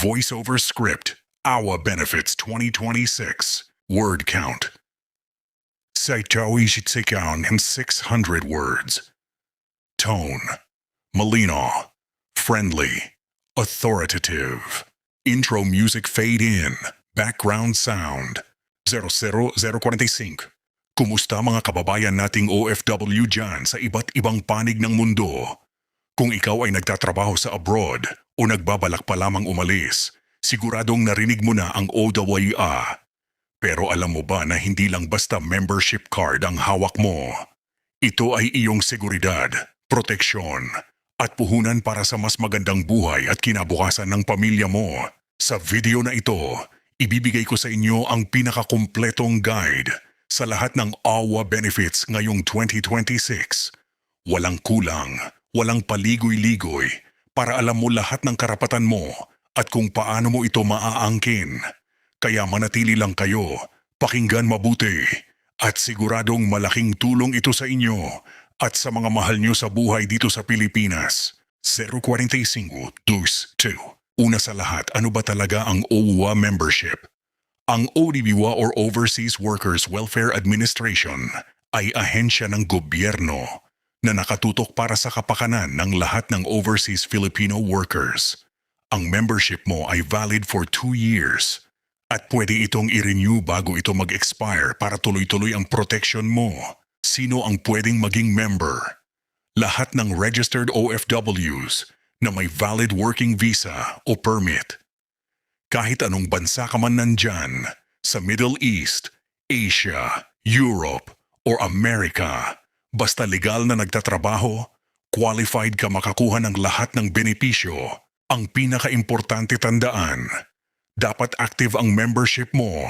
Voiceover script, AWA Benefits 2026. Word count. 600 words. Tone. Malino. Friendly. Authoritative. Intro music fade in. Background sound. 00045. Kumusta mga kababayan nating OFW dyan sa iba't ibang panig ng mundo? Kung ikaw ay nagtatrabaho sa abroad o nagbabalak pa lamang umalis, siguradong narinig mo na ang OWA. Pero alam mo ba na hindi lang basta membership card ang hawak mo? Ito ay iyong seguridad, proteksyon, at puhunan para sa mas magandang buhay at kinabukasan ng pamilya mo. Sa video na ito, ibibigay ko sa inyo ang pinakakumpletong guide sa lahat ng AWA benefits ngayong 2026. Walang kulang, walang paligoy-ligoy para alam mo lahat ng karapatan mo at kung paano mo ito maaangkin. Kaya manatili lang kayo, pakinggan mabuti at siguradong malaking tulong ito sa inyo at sa mga mahal nyo sa buhay dito sa Pilipinas. 045-2. Una sa lahat, ano ba talaga ang OWA membership? Ang OWA or Overseas Workers Welfare Administration ay ahensya ng gobyerno na nakatutok para sa kapakanan ng lahat ng overseas Filipino workers. Ang membership mo ay valid for 2 years at pwede itong i-renew bago ito mag-expire para tuloy-tuloy ang protection mo. Sino ang pwedeng maging member? Lahat ng registered OFWs na may valid working visa o permit. Kahit anong bansa ka man nandyan, sa Middle East, Asia, Europe, or America, basta legal na nagtatrabaho, qualified ka makakuha ng lahat ng benepisyo. Ang pinaka-importante tandaan, dapat active ang membership mo.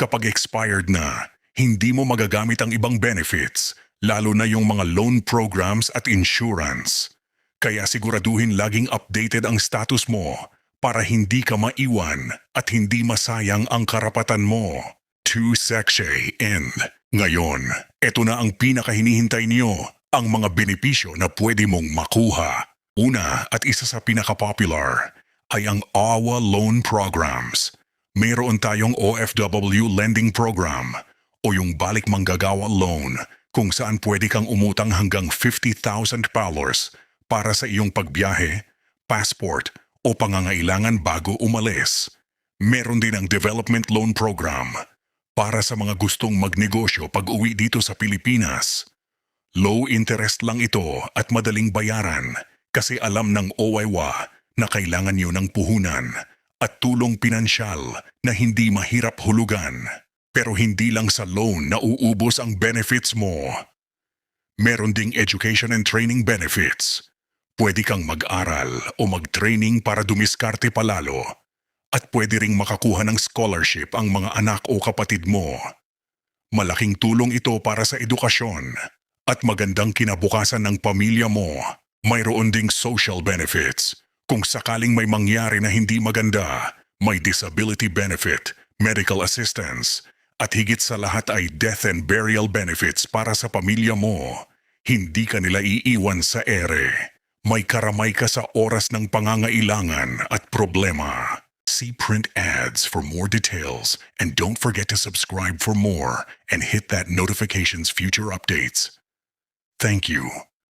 Kapag expired na, hindi mo magagamit ang ibang benefits, lalo na yung mga loan programs at insurance. Kaya siguraduhin laging updated ang status mo para hindi ka maiwan at hindi masayang ang karapatan mo. 2 Section End. Ngayon, eto na ang pinakahinihintay niyo, ang mga benepisyo na pwede mong makuha. Una at isa sa pinaka-popular ay ang AWA Loan Programs. Mayroon tayong OFW Lending Program o yung Balik Manggagawa Loan kung saan pwede kang umutang hanggang $50,000 para sa iyong pagbiyahe, passport o pangangailangan bago umalis. Meron din ang Development Loan Program para sa mga gustong magnegosyo pag uwi dito sa Pilipinas. Low interest lang ito at madaling bayaran kasi alam ng OWA na kailangan nyo ng puhunan at tulong pinansyal na hindi mahirap hulugan. Pero hindi lang sa loan na uubos ang benefits mo. Meron ding education and training benefits. Pwede kang mag-aral o mag-training para dumiskarte palalo. At pwede ring makakuha ng scholarship ang mga anak o kapatid mo. Malaking tulong ito para sa edukasyon at magandang kinabukasan ng pamilya mo. Mayroon ding social benefits. Kung sakaling may mangyari na hindi maganda, may disability benefit, medical assistance, at higit sa lahat ay death and burial benefits para sa pamilya mo. Hindi ka nila iiwan sa ere. May karamay ka sa oras ng pangangailangan at problema. See print ads for more details and don't forget to subscribe for more and hit that notifications future updates. Thank you.